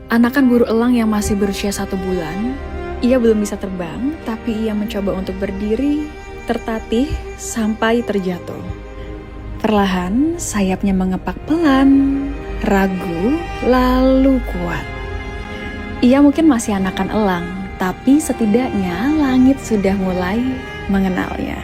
Anakan burung elang yang masih berusia 1 bulan. Ia belum bisa terbang, tapi ia mencoba untuk berdiri, tertatih, sampai terjatuh. Perlahan, sayapnya mengepak pelan, ragu, lalu kuat. Ia mungkin masih anakan elang, tapi setidaknya langit sudah mulai mengenalnya.